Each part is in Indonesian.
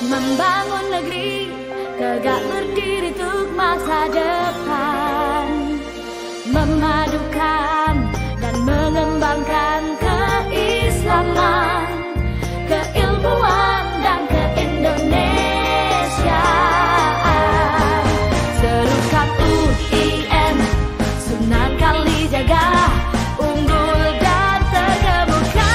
Membangun negeri tegak berdiri untuk masa depan, memadukan dan mengembangkan keislaman, keilmuan dan keindonesiaan. Serukan UIN, Sunan Kalijaga, unggul dan terkemuka.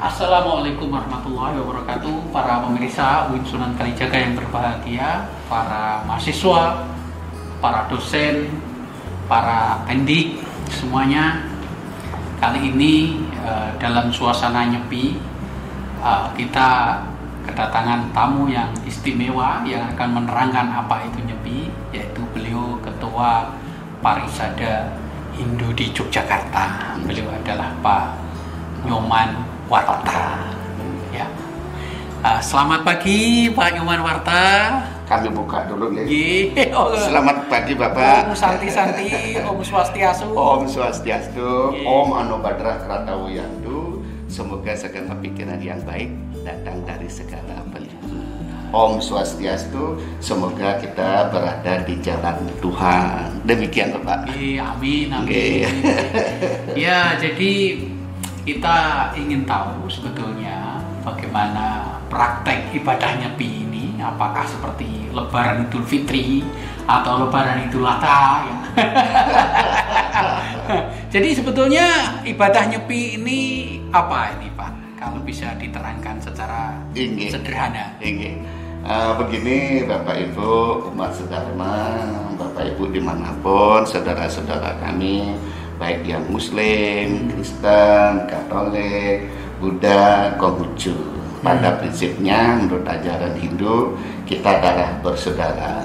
Assalamualaikum warahmatullahi wabarakatuh. Para pemirsa UIN Sunan Kalijaga yang berbahagia, para mahasiswa, para dosen, para pendik, semuanya. Kali ini dalam suasana nyepi, kita kedatangan tamu yang istimewa yang akan menerangkan apa itu nyepi, yaitu beliau Ketua Parisada Hindu di Yogyakarta. Beliau adalah Pak Nyoman Warta. Ya. Selamat pagi Pak Nyoman Warta. Kami buka dulu ya. Oh. Selamat pagi Bapak. Om Santi, Om Swastiastu. Om Swastiastu. Ye. Om Anubadrah Kratawiyantu. Semoga segala pikiran yang baik datang dari segala pelindung. Om Swastiastu. Semoga kita berada di jalan Tuhan. Demikian Bapak. Amin, amin. Ya, jadi kita ingin tahu sebetulnya bagaimana praktek ibadah nyepi ini. Apakah seperti Lebaran Idul Fitri atau Lebaran Idul Adha ya? Jadi sebetulnya ibadah nyepi ini apa ini Pak? Kalau bisa diterangkan secara sederhana. Begini Bapak Ibu umat sedharma, Bapak Ibu dimanapun, saudara-saudara kami, baik yang Muslim, Kristen, Katolik, Buddha, Konghucu. Pada prinsipnya menurut ajaran Hindu kita adalah bersaudara.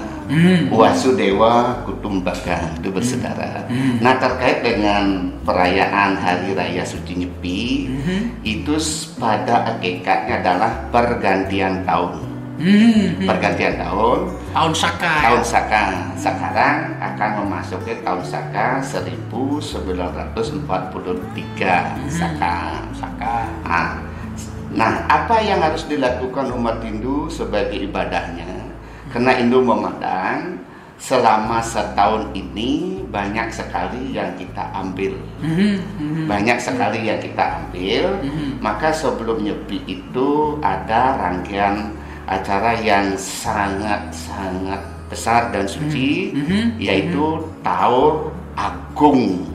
Wasudewa Kutumbaka, itu bersaudara. Nah, terkait dengan perayaan Hari Raya Suci Nyepi, itu pada hakikatnya adalah pergantian tahun. Pergantian tahun. Tahun Saka. Tahun Saka. Sekarang akan memasuki tahun Saka 1943. Saka. Nah, apa yang harus dilakukan umat Hindu sebagai ibadahnya? Karena Hindu memandang selama setahun ini banyak sekali yang kita ambil. Banyak sekali yang kita ambil. Maka sebelum nyepi itu ada rangkaian acara yang sangat-sangat besar dan suci, yaitu Taur Agung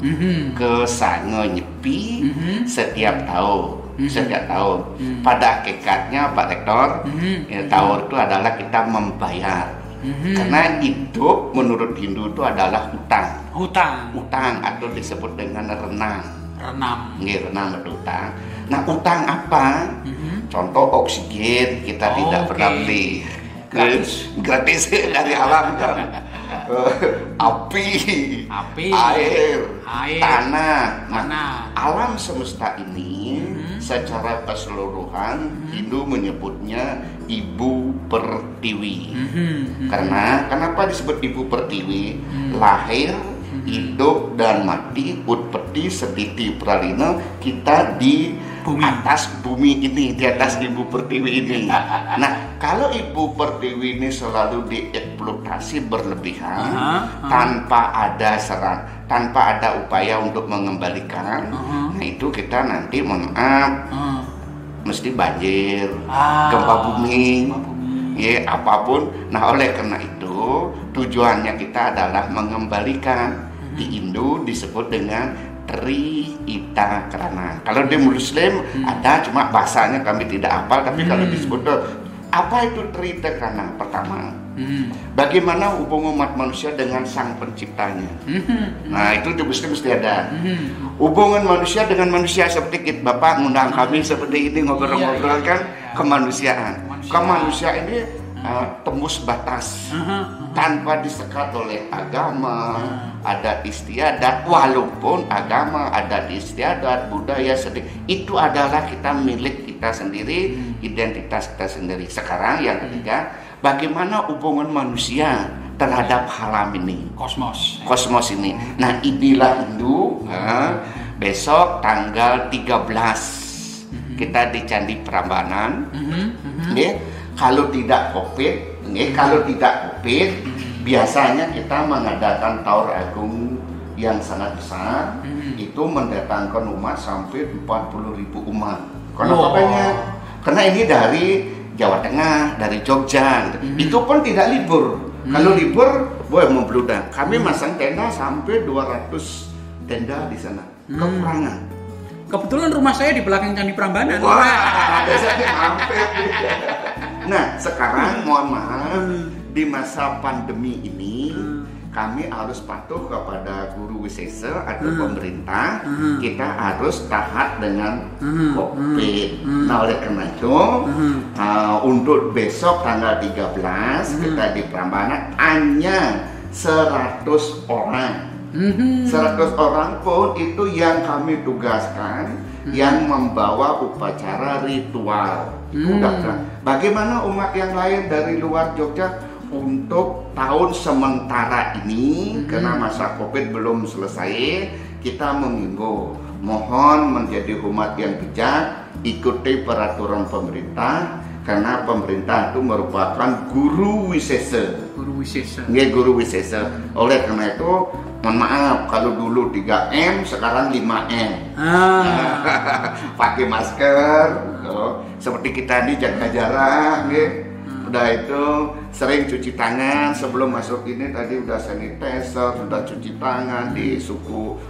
ke Sange Nyepi setiap tahun. Pada hakikatnya Pak Rektor, Taur itu adalah kita membayar. Karena hidup menurut Hindu itu adalah utang atau disebut dengan renang atau utang. Nah, utang apa? Contoh oksigen kita tidak pernah beli gratis dari alam kan. Api, air, tanah. Nah, alam semesta ini secara keseluruhan Hindu menyebutnya Ibu Pertiwi. Karena kenapa disebut Ibu Pertiwi? Lahir, hidup dan mati, utpeti, setiti, pralina, kita di atas bumi ini, di atas Ibu Pertiwi ini. Nah, kalau Ibu Pertiwi ini selalu dieksploitasi berlebihan, tanpa ada tanpa ada upaya untuk mengembalikan, nah itu kita nanti mesti banjir, gempa bumi, ya apapun. Nah, oleh karena itu tujuannya kita adalah mengembalikan. Di Hindu disebut dengan Tri Ita Krana. Kalau di Muslim ada, cuma bahasanya kami tidak hafal. Tapi kalau disebut apa itu Tri Ita Krana? Pertama, bagaimana hubungan umat manusia dengan sang penciptanya. Nah, itu di Muslim mesti ada. Hubungan manusia dengan manusia, seperti Bapak ngundang kami seperti ini ngobrol-ngobrol kan, kemanusiaan. Kemanusiaan ini tembus batas tanpa disekat oleh agama, adat istiadat. Walaupun agama, adat istiadat, budaya sedikit, itu adalah kita milik kita sendiri, identitas kita sendiri. Sekarang yang ketiga, bagaimana hubungan manusia terhadap alam ini, kosmos ini. Nah, inilah Hindu. Besok tanggal 13 kita di Candi Prambanan. Kalau tidak COVID, biasanya kita mengadakan Taur Agung yang sangat besar. Itu mendatangkan umat sampai 40.000 umat. Karena ini dari Jawa Tengah, dari Jogja. Itu pun tidak libur. Kalau libur, boleh membludak. Kami masang tenda sampai 200 tenda di sana. Kekurangan. Kebetulan rumah saya di belakang Candi Prambanan. Wah, biasanya mampir. Nah, sekarang mohon maaf, di masa pandemi ini kami harus patuh kepada guru wisesa atau pemerintah. Kita harus taat dengan COVID. Nah, oleh karena itu untuk besok tanggal 13 kita di Prambanan hanya 100 orang. 100 orang pun itu yang kami tugaskan yang membawa upacara ritual. Bagaimana umat yang lain dari luar Jogja untuk tahun sementara ini karena masa COVID belum selesai, kita mengimbau mohon menjadi umat yang bijak, ikuti peraturan pemerintah karena pemerintah itu merupakan guru wisesa. Guru wisesa. Oleh karena itu mohon maaf kalau dulu 3M sekarang 5M. Pakai masker, seperti kita ini jaga jarak, udah itu sering cuci tangan sebelum masuk ini tadi udah sanitizer, sudah cuci tangan di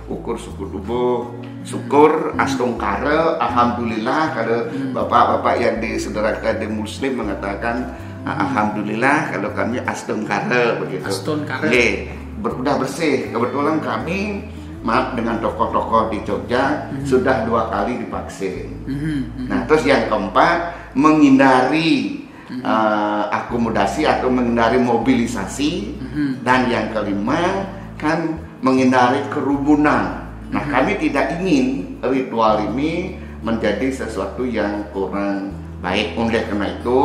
ukur suku tubuh, syukur astungkara, alhamdulillah kalau bapak-bapak yang di saudara kita di Muslim mengatakan alhamdulillah kalau kami astungkara begitu. Astungkara. Udah bersih. Kebetulan kami dengan tokoh-tokoh di Jogja sudah 2 kali divaksin. Nah, terus yang keempat menghindari akomodasi atau menghindari mobilisasi, dan yang kelima kan menghindari kerumunan. Nah, kami tidak ingin ritual ini menjadi sesuatu yang kurang baik. Oleh karena itu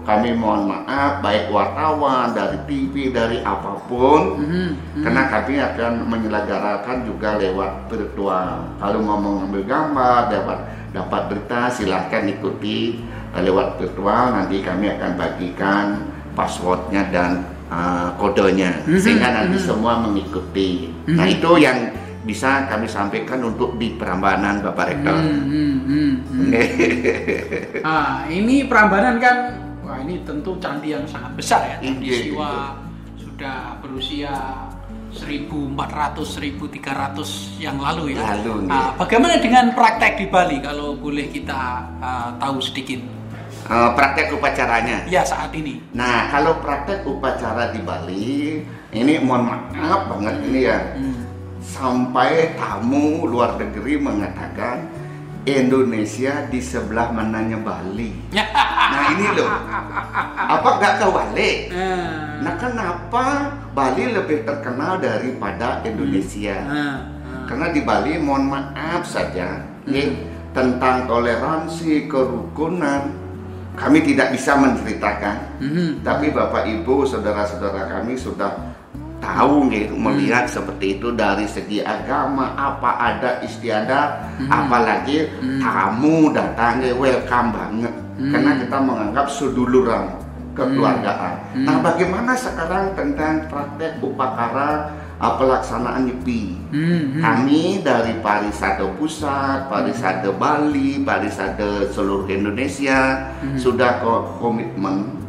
kami mohon maaf baik wartawan dari TV dari apapun, karena kami akan menyelenggarakan juga lewat virtual. Kalau mau mengambil gambar, dapat berita silahkan ikuti lewat virtual. Nanti kami akan bagikan passwordnya dan kodenya sehingga nanti semua mengikuti. Nah, itu yang bisa kami sampaikan untuk di Prambanan, Bapak Rektor. Ini Prambanan kan, wah ini tentu candi yang sangat besar ya. Candi Siwa sudah berusia 1400-1300 yang lalu ya. Bagaimana dengan praktek di Bali kalau boleh kita tahu sedikit? Praktek upacaranya? Ya, saat ini. Nah, kalau praktek upacara di Bali, ini mohon maaf banget ini ya. Sampai tamu luar negeri mengatakan Indonesia di sebelah mananya Bali. Nah, ini loh, apa nggak kebalik? Nah, kenapa Bali lebih terkenal daripada Indonesia? Karena di Bali, mohon maaf saja, tentang toleransi, kerukunan, kami tidak bisa menceritakan. Tapi Bapak Ibu, saudara-saudara kami sudah tahu melihat seperti itu dari segi agama, apa ada istiadat, apalagi tamu datang welcome banget, karena kita menganggap seduluran kekeluargaan. Nah, bagaimana sekarang tentang praktek upacara pelaksanaan Nyepi? Kami dari Parisade Pusat, Parisade Bali, Parisade seluruh Indonesia sudah komitmen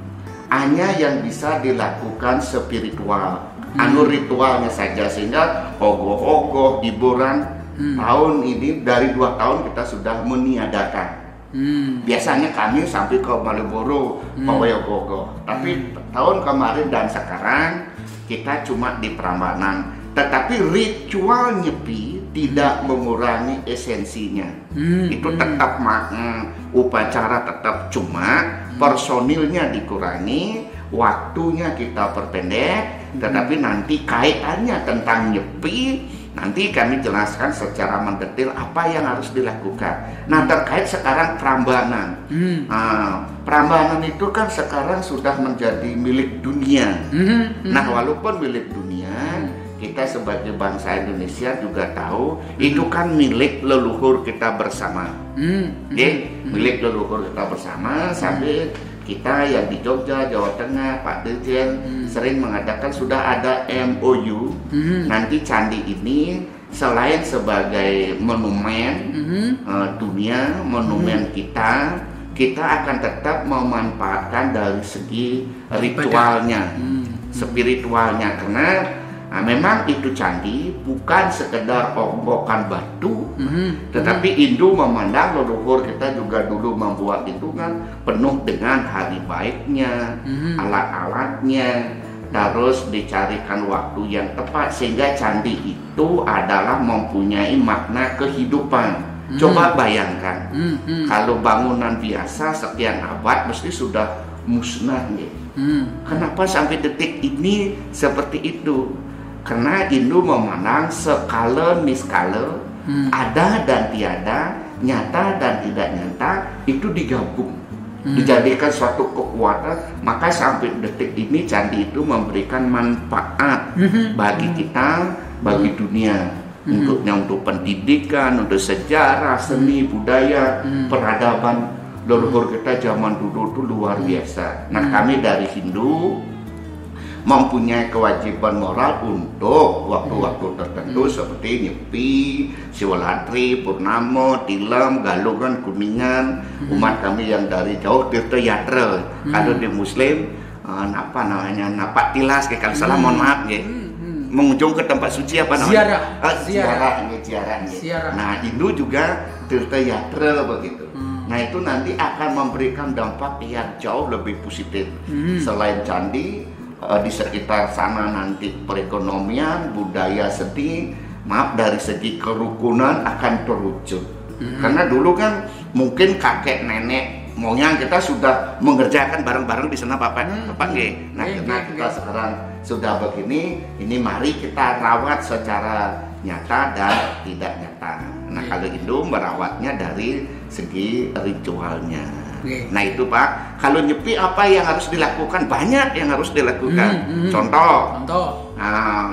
hanya yang bisa dilakukan spiritual, ritualnya saja, sehingga ogoh-ogoh hiburan tahun ini dari 2 tahun kita sudah meniadakan. Biasanya kami sampai ke Malioboro pawai ogoh-ogoh, tapi tahun kemarin dan sekarang kita cuma di Prambanan. Tetapi ritual Nyepi tidak mengurangi esensinya. Itu tetap upacara tetap, cuma personilnya dikurangi, waktunya kita perpendek, tetapi nanti kaitannya tentang Nyepi Nanti kami jelaskan secara mendetail apa yang harus dilakukan. Nah, terkait sekarang Prambanan. Prambanan itu kan sekarang sudah menjadi milik dunia. Nah, walaupun milik dunia, kita sebagai bangsa Indonesia juga tahu itu kan milik leluhur kita bersama. Milik leluhur kita bersama. Sampai kita yang di Jogja, Jawa Tengah, Pak Dirjen sering mengadakan sudah ada MOU. Nanti candi ini selain sebagai monumen dunia, monumen kita akan tetap memanfaatkan dari segi ritualnya, spiritualnya, karena memang itu candi bukan sekedar ongkokan batu, tetapi Hindu memandang leluhur kita juga dulu membuat itu kan penuh dengan hari baiknya, alat-alatnya, terus dicarikan waktu yang tepat sehingga candi itu adalah mempunyai makna kehidupan. Coba bayangkan kalau bangunan biasa sekian abad mesti sudah musnah nih. Kenapa sampai detik ini seperti itu? Karena Hindu memandang skala niskala, ada dan tiada, nyata dan tidak nyata, itu digabung, dijadikan suatu kekuatan. Maka sampai detik ini candi itu memberikan manfaat bagi kita, bagi dunia, untuk pendidikan, untuk sejarah, seni, budaya, peradaban leluhur kita zaman dulu itu luar biasa. Nah, kami dari Hindu mempunyai kewajiban moral untuk waktu-waktu tertentu seperti Nyepi, Siwalatri, Purnamo, Tilem, Galungan, Kuningan, umat kami yang dari jauh Tirta Yatra. Kalau di Muslim apa namanya, napak tilas, kalau salah mohon maaf ya. Mengunjung ke tempat suci apa namanya? Ziarah. Nah, Hindu juga Tirta Yatra begitu. Nah, itu nanti akan memberikan dampak yang jauh lebih positif. Selain candi, di sekitar sana nanti perekonomian, budaya seni, dari segi kerukunan akan terwujud. Karena dulu kan mungkin kakek nenek moyang kita sudah mengerjakan bareng-bareng di sana Bapak nggih. Nah, karena kita sekarang sudah begini, ini mari kita rawat secara nyata dan tidak nyata. Nah, kalau Hindu merawatnya dari segi ritualnya. Nah, itu Pak, kalau Nyepi apa yang harus dilakukan? Banyak yang harus dilakukan. Contoh.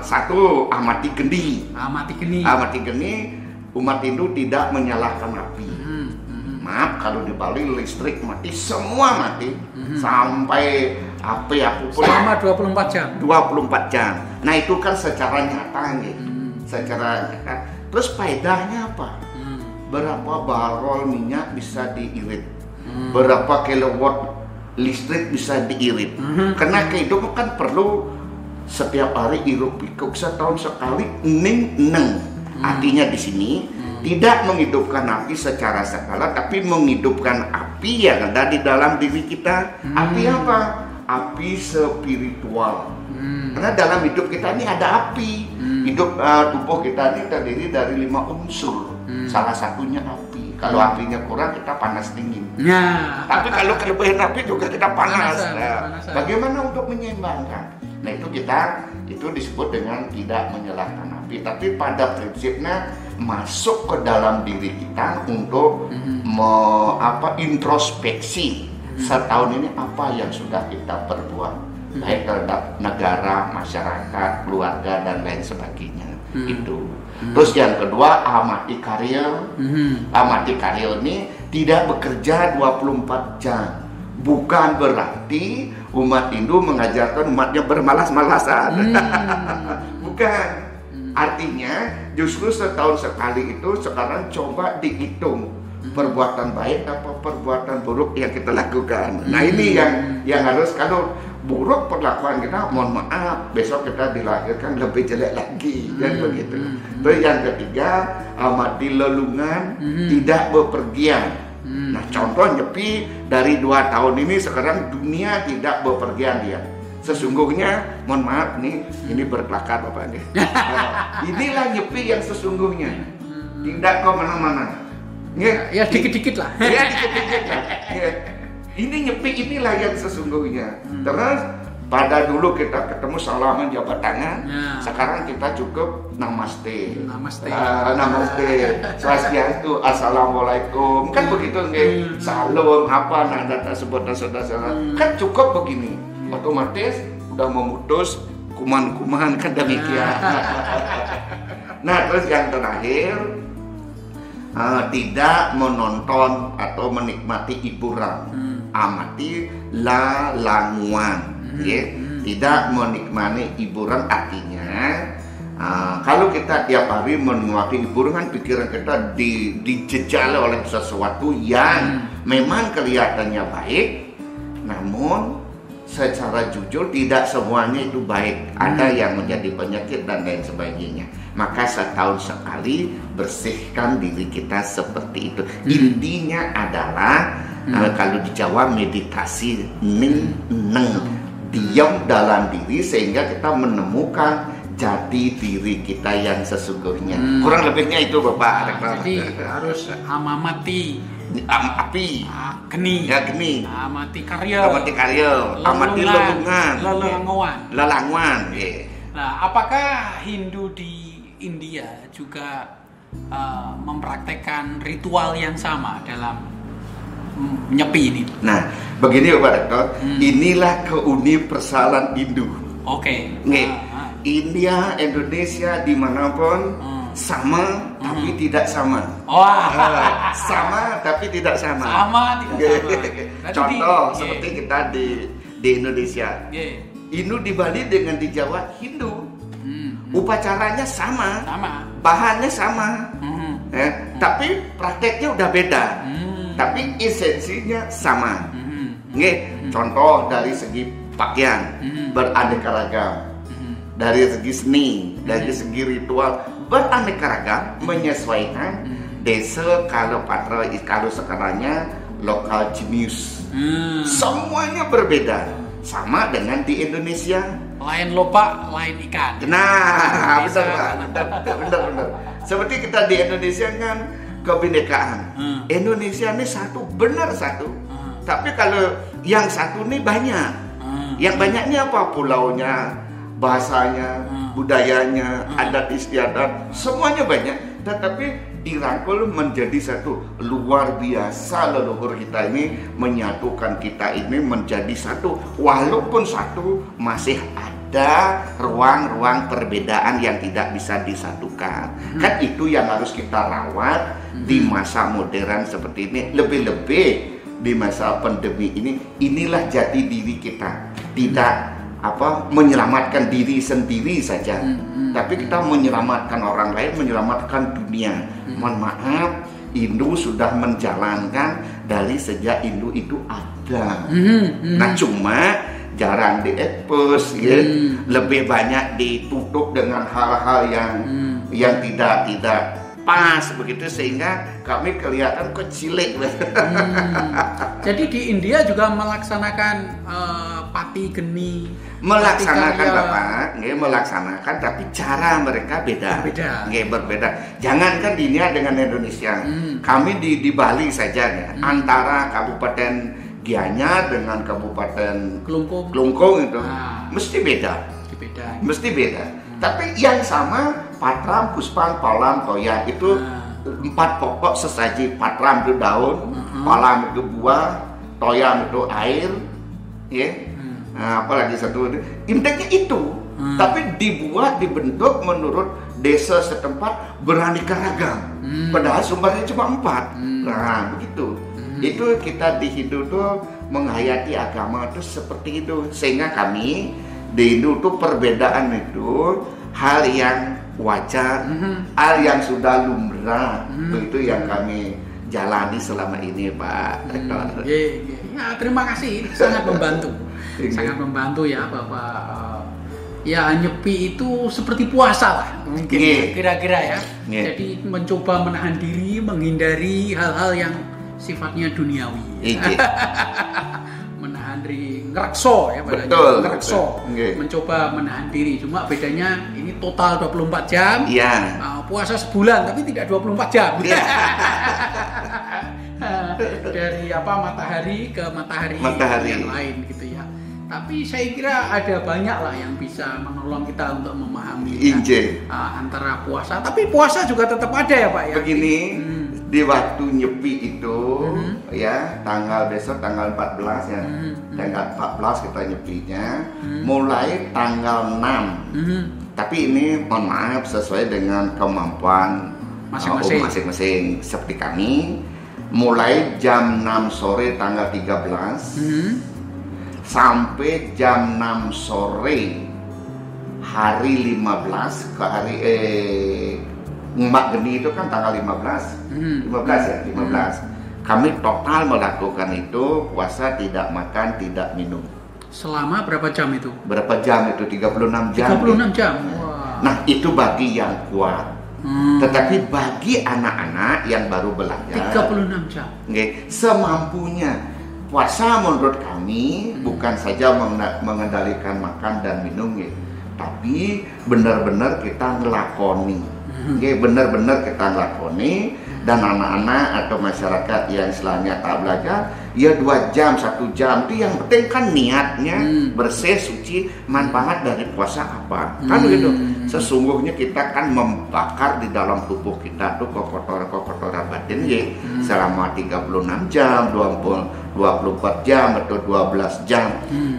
Satu, amati geni. Amati geni, umat Hindu tidak menyalakan api. Maaf, kalau di Bali listrik mati, semua mati. Sampai api apapun selama 24 jam. 24 jam. Nah, itu kan secara nyata gitu. Secara nyata. Terus faedahnya apa? Berapa barol minyak bisa diirit? Berapa kilowatt listrik bisa diirit? Karena kehidupan kan perlu setiap hari hiruk pikuk, setahun sekali neng. Artinya di sini tidak menghidupkan api secara skala, tapi menghidupkan api yang ada di dalam diri kita. Api apa? Api spiritual. Karena dalam hidup kita ini ada api. Hidup tubuh kita ini terdiri dari 5 unsur. Salah satunya api. Kalau apinya kurang, kita panas dingin. Tapi kalau kelebihan api juga kita panas. Bagaimana untuk menyeimbangkan? Nah, itu disebut dengan tidak menyalakan api. Tapi pada prinsipnya masuk ke dalam diri kita untuk introspeksi setahun ini apa yang sudah kita perbuat, baik terhadap negara, masyarakat, keluarga dan lain sebagainya. Itu. Terus yang kedua, amati karir. Amati karir ini tidak bekerja 24 jam. Bukan berarti umat Hindu mengajarkan umatnya bermalas-malasan. Bukan. Artinya justru setahun sekali itu sekarang coba dihitung perbuatan baik apa perbuatan buruk yang kita lakukan. Nah, ini yang harus, kalau buruk perlakuan kita, mohon maaf, besok kita dilahirkan lebih jelek lagi, kan begitu. Terus yang ketiga, amati lelungan, tidak bepergian. Nah, contoh Nyepi dari 2 tahun ini sekarang dunia tidak bepergian dia. Sesungguhnya, mohon maaf nih, ini berkelakar Bapak nih. Inilah Nyepi yang sesungguhnya, tidak kemana-mana. Ya dikit-dikit lah. Ya dikit-dikit lah. Ini Nyepi inilah yang sesungguhnya. Terus Pada dulu kita ketemu salaman jabat tangan, Ya. sekarang kita cukup namaste. Namaste. Namaste. Swastiastu, assalamualaikum. Kan begitu nggih. Salam apa nanda tersebut saudara. Kan cukup begini. Otomatis udah memutus kuman-kuman kan demikian. Nah, terus yang terakhir tidak menonton atau menikmati hiburan, amati lalanguan, ya. Tidak menikmati hiburan artinya kalau kita tiap hari menikmati hiburan kan pikiran kita dijejali oleh sesuatu yang memang kelihatannya baik, namun secara jujur tidak semuanya itu baik. Ada yang menjadi penyakit dan lain sebagainya. Maka setahun sekali bersihkan diri kita seperti itu. Intinya adalah kalau di Jawa meditasi ning neng, diam dalam diri sehingga kita menemukan jati diri kita yang sesungguhnya. Kurang lebihnya itu Bapak. Jadi harus amamati api, geni, ya geni, amati karya, amati lelungan, lelanguan. Nah, apakah Hindu di India juga mempraktekkan ritual yang sama dalam menyepi ini? Nah, begini Pak Rektor, inilah keuniversalen Hindu. Oke. India, Indonesia, dimanapun sama tapi tidak sama. Wah, sama tapi tidak sama. Sama tidak sama. Contoh seperti kita di Indonesia. Hindu di Bali dengan di Jawa Hindu. Upacaranya sama, bahannya sama, tapi prakteknya udah beda, tapi esensinya sama. Contoh dari segi pakaian beraneka ragam, dari segi seni, dari segi ritual beraneka ragam, menyesuaikan desa kalau sekarangnya lokal jenius. Semuanya berbeda, sama dengan di Indonesia. Lain lopak, lain ikan. Nah, benar. Seperti kita di Indonesia kan kebinekaan. Indonesia ini satu, benar satu. Tapi kalau yang satu ini banyak. Yang banyaknya apa? Pulaunya, bahasanya, budayanya, adat istiadat, semuanya banyak. Tetapi dirangkul menjadi satu. Luar biasa leluhur kita ini menyatukan kita ini menjadi satu. Walaupun satu, masih ada ruang-ruang perbedaan yang tidak bisa disatukan. Kan itu yang harus kita rawat di masa modern seperti ini. Lebih-lebih di masa pandemi ini, inilah jati diri kita. Tidak menyelamatkan diri sendiri saja, tapi kita menyelamatkan orang lain, menyelamatkan dunia. Mohon maaf, Hindu sudah menjalankan dari sejak Hindu itu ada. Nah, cuma jarang diekspos, lebih banyak ditutup dengan hal-hal yang tidak pas begitu, sehingga kami kelihatan kecilik. Jadi di India juga melaksanakan pati geni, melaksanakan Bapak, melaksanakan, tapi cara mereka berbeda. Jangankan di India dengan Indonesia, kami di Bali saja ya, antara Kabupaten Gianyar dengan Kabupaten Klungkung itu mesti beda. Tapi yang sama, patram, puspang, palam, toya itu 4 pokok sesaji. Patram itu daun, palam itu buah, toya itu air, apalagi satu intinya itu. Tapi dibentuk menurut desa setempat beraneka ragam. Padahal sumbernya cuma 4. Nah, begitu. Itu kita di Hindu tuh menghayati agama itu seperti itu, sehingga kami di Hindu tuh perbedaan itu hal yang wajar, hal yang sudah lumrah. Begitu yang kami jalani selama ini, Pak Rektor. Ya, terima kasih, sangat membantu. Sangat membantu ya Bapak. Ya, nyepi itu seperti puasa lah mungkin kira-kira ya. Jadi mencoba menahan diri, menghindari hal-hal yang sifatnya duniawi. Menahan diri, ngerekso ya, ngerekso. Mencoba menahan diri, cuma bedanya ini total 24 jam. Puasa sebulan tapi tidak 24 jam. Dari matahari ke matahari yang lain gitu ya. Tapi saya kira ada banyak lah yang bisa menolong kita untuk memahami Inje. Antara puasa. Tapi puasa juga tetap ada ya Pak ya. Begini, di waktu nyepi itu ya besok tanggal 14 ya. Tanggal 14 kita nyepinya mulai tanggal 6. Tapi ini mohon maaf sesuai dengan kemampuan masing-masing. Seperti kami mulai jam 6 sore tanggal 13 sampai jam 6 sore hari 15 ke hari Mbak Geni itu kan tanggal 15 ya 15 kami total melakukan itu puasa, tidak makan, tidak minum. Selama berapa jam itu? 36 jam. 36 jam. Wah. Nah itu bagi yang kuat. Tetapi bagi anak-anak yang baru belajar 36 jam. Semampunya. Puasa menurut kami bukan saja mengendalikan makan dan minum ya, tapi benar-benar kita ngelakoni. Benar-benar kita ngelakoni. Dan anak-anak atau masyarakat yang istilahnya tak belajar, ya 2 jam, 1 jam, itu yang penting kan niatnya bersih, suci, manfaat dari puasa apa. Kan begitu. Sesungguhnya kita kan membakar di dalam tubuh kita tuh kotoran batin ya, selama 36 jam, 24 jam atau 12 jam.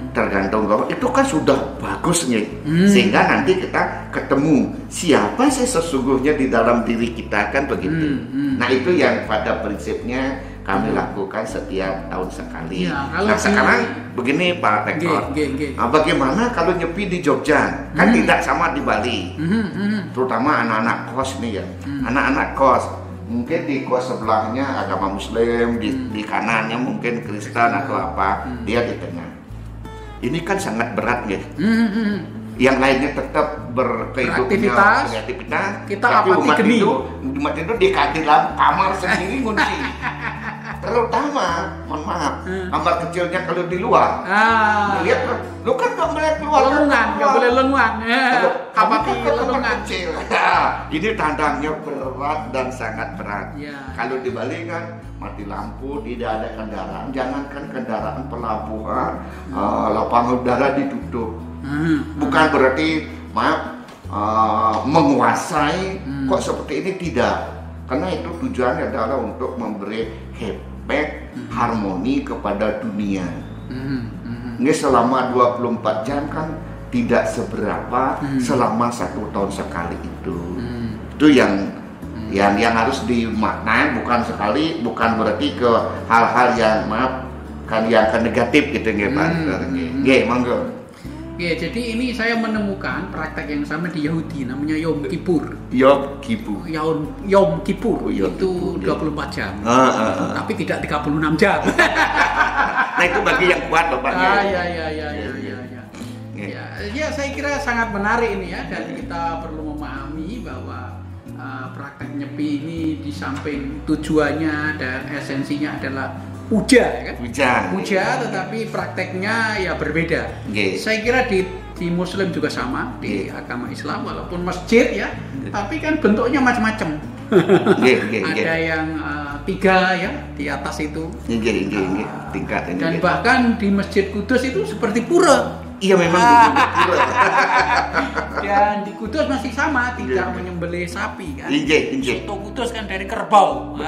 Tergantung itu kan sudah bagus nih. Sehingga nanti kita ketemu siapa sih sesungguhnya di dalam diri kita, kan begitu. Nah itu yang pada prinsipnya kami lakukan setiap tahun sekali. Ya, nah sekarang begini Pak Rektor, bagaimana kalau nyepi di Jogja? Kan tidak sama di Bali, terutama anak-anak kos nih ya, anak-anak kos. Mungkin di kos sebelahnya agama Muslim, di kanannya mungkin Kristen atau apa, dia di tengah. Ini kan sangat berat ya. Yang lainnya tetap beraktivitas, kita tapi umat itu di dalam kamar sendiri ngunci. Terutama, mohon maaf, kamar kecilnya kalau di luar, lihat, lu kan nggak boleh keluar. Lengan, nggak boleh lengan. Apalagi lengan kecil. Ini tandangnya berat dan sangat berat. Kalau di Bali kan mati lampu, tidak ada kendaraan. Jangankan kendaraan pelabuhan, lapangan udara ditutup. Bukan berarti menguasai kok seperti ini, tidak. Karena itu tujuannya adalah untuk memberi efek harmoni kepada dunia. Ini selama 24 jam kan tidak seberapa selama 1 tahun sekali itu. Itu yang harus dimaknai, bukan sekali, bukan berarti ke hal-hal yang yang negatif gitu nggih Pak. Nggih, monggo. Oke, jadi ini saya menemukan praktek yang sama di Yahudi, namanya Yom Kippur. Yom Kippur. Yom Kippur itu 24 jam. Tapi tidak 36 jam. Nah, itu bagi yang kuat Bapak. Ya, saya kira sangat menarik ini ya, dan kita perlu memahami bahwa praktek nyepi ini di samping tujuannya dan esensinya adalah puja, kan? Puja, tetapi prakteknya ya berbeda. Saya kira di Muslim juga sama, di agama Islam walaupun masjid ya, tapi kan bentuknya macam-macam. Ada yang 3 ya di atas itu. Tingkat. Dan bahkan di Masjid Kudus itu seperti pura. Iya memang pura. Dan di Kudus masih sama, tidak menyembelih sapi kan. Soto Kudus kan dari kerbau.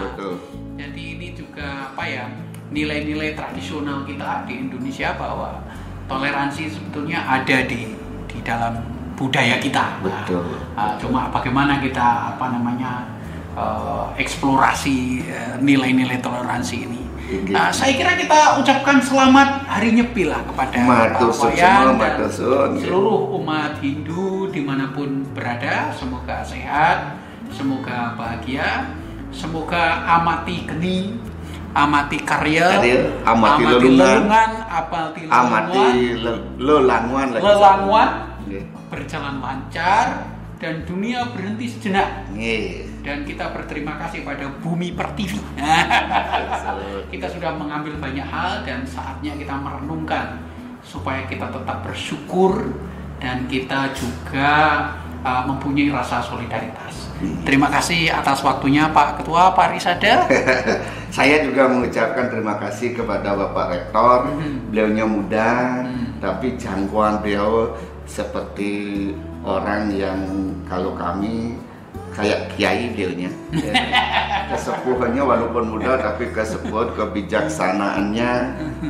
Betul. Jadi ini juga nilai-nilai tradisional kita di Indonesia, bahwa toleransi sebetulnya ada di dalam budaya kita. Betul. Cuma bagaimana kita eksplorasi nilai-nilai toleransi ini. Saya kira kita ucapkan selamat Hari Nyepi lah kepada seluruh umat Hindu dimanapun berada. Semoga sehat, semoga bahagia, semoga amati geni, amati karya, amati lelungan, amati lelanguan, berjalan lancar, dan dunia berhenti sejenak. Dan kita berterima kasih pada Bumi Pertiwi. Kita sudah mengambil banyak hal, dan saatnya kita merenungkan supaya kita tetap bersyukur, dan kita juga mempunyai rasa solidaritas. Terima kasih atas waktunya Pak Ketua, Pak Risada. Saya juga mengucapkan terima kasih kepada Bapak Rektor. Beliaunya muda, tapi jangkauan beliau seperti orang yang kalau kami kayak kiai beliaunya. Kesepuhannya walaupun muda, tapi kesepuhan kebijaksanaannya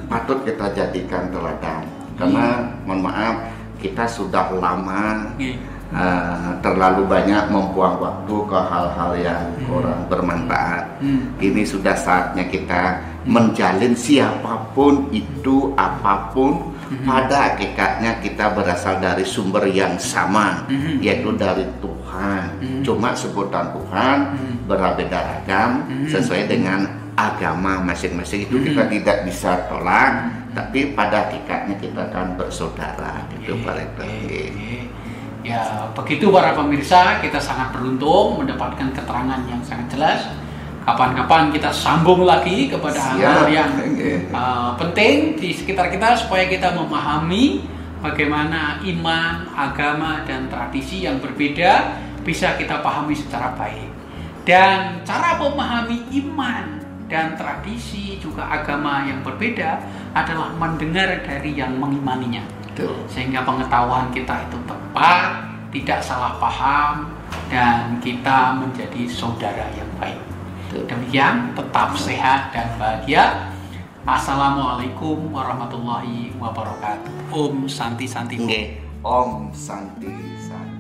patut kita jadikan teladan. Karena mohon maaf, kita sudah lama terlalu banyak membuang waktu ke hal-hal yang kurang bermanfaat. Ini sudah saatnya kita menjalin siapapun itu, apapun, pada hakikatnya kita berasal dari sumber yang sama, yaitu dari Tuhan. Cuma sebutan Tuhan berbeda ragam sesuai dengan agama masing-masing, itu kita tidak bisa tolak, tapi pada hakikatnya kita kan bersaudara. Itu Pak Rektor. Ya, begitu para pemirsa, kita sangat beruntung mendapatkan keterangan yang sangat jelas. Kapan-kapan kita sambung lagi kepada hal-hal yang penting di sekitar kita supaya kita memahami bagaimana iman, agama, dan tradisi yang berbeda bisa kita pahami secara baik. Dan cara memahami iman dan tradisi juga agama yang berbeda adalah mendengar dari yang mengimaninya. Sehingga pengetahuan kita itu tepat, tidak salah paham, dan kita menjadi saudara yang baik. Demikian, tetap sehat dan bahagia. Assalamualaikum warahmatullahi wabarakatuh. Om Santi Santi. Om Santi Santi.